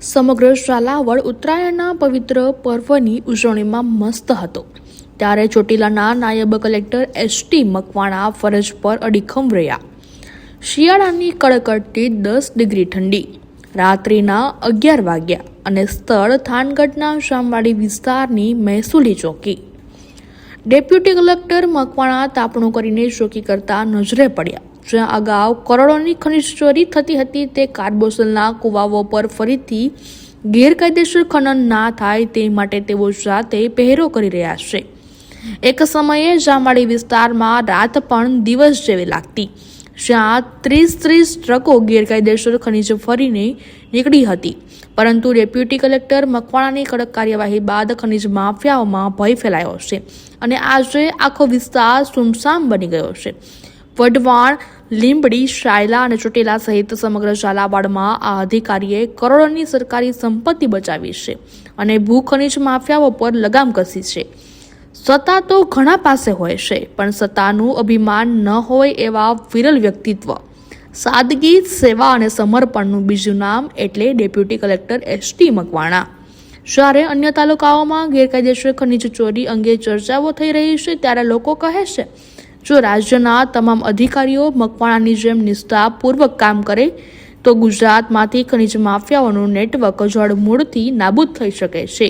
સમગ્ર ઝાલાવાડ ઉત્તરાયણના પવિત્ર પર્વની ઉજવણીમાં મસ્ત હતો ત્યારે ચોટીલાના નાયબ કલેક્ટર એસ.ટી. મકવાણા ફરજ પર અડીખમ રહ્યા। શિયાળાની કડકડતી 10 ડિગ્રી ઠંડી, રાત્રિના 11 વાગ્યા અને સ્થળ થાનગઢના જામવાડી વિસ્તારની મહેસૂલી ચોકી। ડેપ્યુટી કલેક્ટર મકવાણા તાપણું કરીને ચોકી કરતા નજરે પડ્યા। જ્યાં અગાઉ કરોડોની ખનીજ ચોરી થતી હતી તે કાર્બોસલના કુવાઓ પર ફરીથી ગેરકાયદેસર ખનન ના થાય તે માટે તેઓ જાતે પહેરો કરી રહ્યા છે। એક સમયે જામવાડી વિસ્તારમાં રાત પણ દિવસ જેવી લાગતી, જ્યાં 30 ટ્રકો ગેરકાયદેસર ખનીજ ફરીને નીકળી હતી, પરંતુ ડેપ્યુટી કલેક્ટર મકવાણાની કડક કાર્યવાહી બાદ ખનીજ માફિયાઓમાં ભય ફેલાયો છે અને આજે આખો વિસ્તાર સુમસામ બની ગયો છે। વઢવાણ, લીંબડી, શાયલા અને ચોટીલા સહિત સમગ્ર ઝાલાવાડમાં આ અધિકારીએ કરોડોની સરકારી સંપત્તિ બચાવી છે અને ભૂ ખનીજ માફિયાઓ પર લગામ કસી છે। સત્તા તો ઘણા પાસે હોય છે, પણ સત્તાનું અભિમાન ન હોય એવા વિરલ વ્યક્તિત્વ, સાદગી, સેવા અને સમર્પણનું બીજું નામ એટલે ડેપ્યુટી કલેક્ટર એસ.ટી. મકવાણા। જ્યારે અન્ય તાલુકાઓમાં ગેરકાયદેસર ખનીજ ચોરી અંગે ચર્ચાઓ થઈ રહી છે, ત્યારે લોકો કહે છે જો રાજ્યના તમામ અધિકારીઓ મકવાણાની જેમ નિષ્ઠાપૂર્વક કામ કરે તો ગુજરાતમાંથી ખનીજ માફિયાઓનું નેટવર્ક જડમૂળથી નાબૂદ થઈ શકે છે।